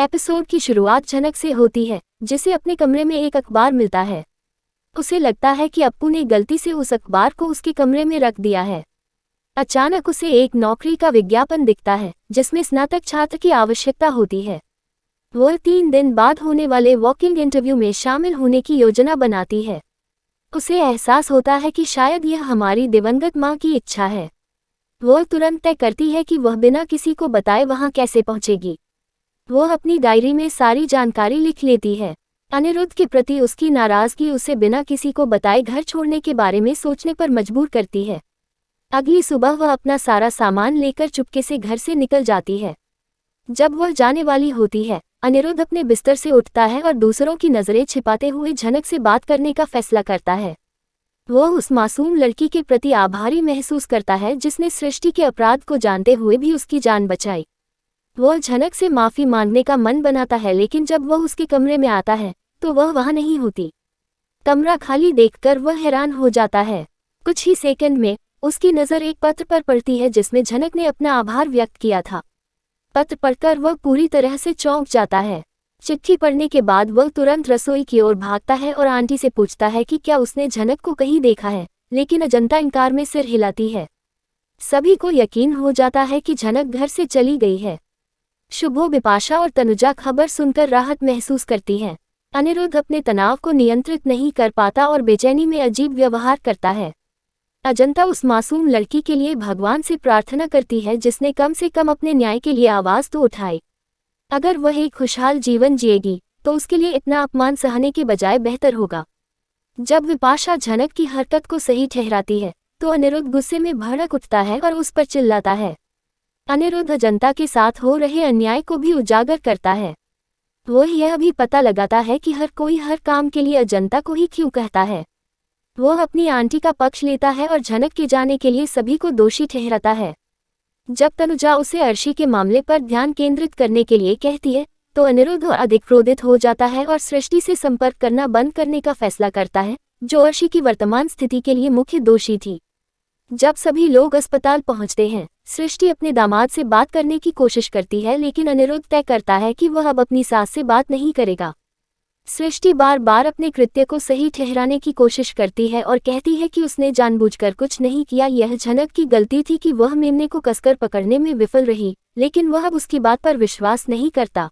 Episode की शुरुआत झनक से होती है, जिसे अपने कमरे में एक अखबार मिलता है। उसे लगता है कि अप्पू ने गलती से उस अखबार को उसके कमरे में रख दिया है। अचानक उसे एक नौकरी का विज्ञापन दिखता है, जिसमें स्नातक छात्र की आवश्यकता होती है। वह 3 दिन बाद होने वाले वॉकिंग इंटरव्यू में शामिल होने की योजना बनाती है। उसे एहसास होता है कि शायद यह हमारी दिवंगत माँ की इच्छा है। वह तुरंत तय करती है कि वह बिना किसी को बताए वहां कैसे पहुंचेगी। वह अपनी डायरी में सारी जानकारी लिख लेती है। अनिरुद्ध के प्रति उसकी नाराजगी उसे बिना किसी को बताए घर छोड़ने के बारे में सोचने पर मजबूर करती है। अगली सुबह वह अपना सारा सामान लेकर चुपके से घर से निकल जाती है। जब वह जाने वाली होती है, अनिरुद्ध अपने बिस्तर से उठता है और दूसरों की नज़रें छिपाते हुए झनक से बात करने का फैसला करता है। वह उस मासूम लड़की के प्रति आभारी महसूस करता है जिसने सृष्टि के अपराध को जानते हुए भी उसकी जान बचाई। वह झनक से माफ़ी मांगने का मन बनाता है, लेकिन जब वह उसके कमरे में आता है तो वह वहां नहीं होती। कमरा खाली देखकर वह हैरान हो जाता है। कुछ ही सेकंड में उसकी नज़र एक पत्र पर पड़ती है जिसमें झनक ने अपना आभार व्यक्त किया था। पत्र पढ़कर वह पूरी तरह से चौंक जाता है। चिट्ठी पढ़ने के बाद वह तुरंत रसोई की ओर भागता है और आंटी से पूछता है कि क्या उसने झनक को कहीं देखा है, लेकिन अजंता इनकार में सिर हिलाती है। सभी को यकीन हो जाता है कि झनक घर से चली गई है। शुभो, बिपाशा और तनुजा खबर सुनकर राहत महसूस करती हैं। अनिरुद्ध अपने तनाव को नियंत्रित नहीं कर पाता और बेचैनी में अजीब व्यवहार करता है। अजंता उस मासूम लड़की के लिए भगवान से प्रार्थना करती है जिसने कम से कम अपने न्याय के लिए आवाज़ तो उठाई। अगर वह एक खुशहाल जीवन जिएगी तो उसके लिए इतना अपमान सहने के बजाय बेहतर होगा। जब विपाशा झनक की हरकत को सही ठहराती है तो अनिरुद्ध गुस्से में भड़क उठता है और उस पर चिल्लाता है। अनिरुद्ध अजंता के साथ हो रहे अन्याय को भी उजागर करता है। वह यह भी पता लगाता है कि हर कोई हर काम के लिए अजंता को ही क्यों कहता है। वह अपनी आंटी का पक्ष लेता है और झनक के जाने के लिए सभी को दोषी ठहराता है। जब तनुजा उसे अर्शी के मामले पर ध्यान केंद्रित करने के लिए कहती है तो अनिरुद्ध और अधिक क्रोधित हो जाता है और सृष्टि से संपर्क करना बंद करने का फैसला करता है, जो अर्शी की वर्तमान स्थिति के लिए मुख्य दोषी थी। जब सभी लोग अस्पताल पहुंचते हैं, सृष्टि अपने दामाद से बात करने की कोशिश करती है, लेकिन अनिरुद्ध तय करता है कि वह अब अपनी सास से बात नहीं करेगा। सृष्टि बार बार अपने कृत्य को सही ठहराने की कोशिश करती है और कहती है कि उसने जानबूझकर कुछ नहीं किया, यह झनक की गलती थी कि वह मेमने को कसकर पकड़ने में विफल रही, लेकिन वह अब उसकी बात पर विश्वास नहीं करता।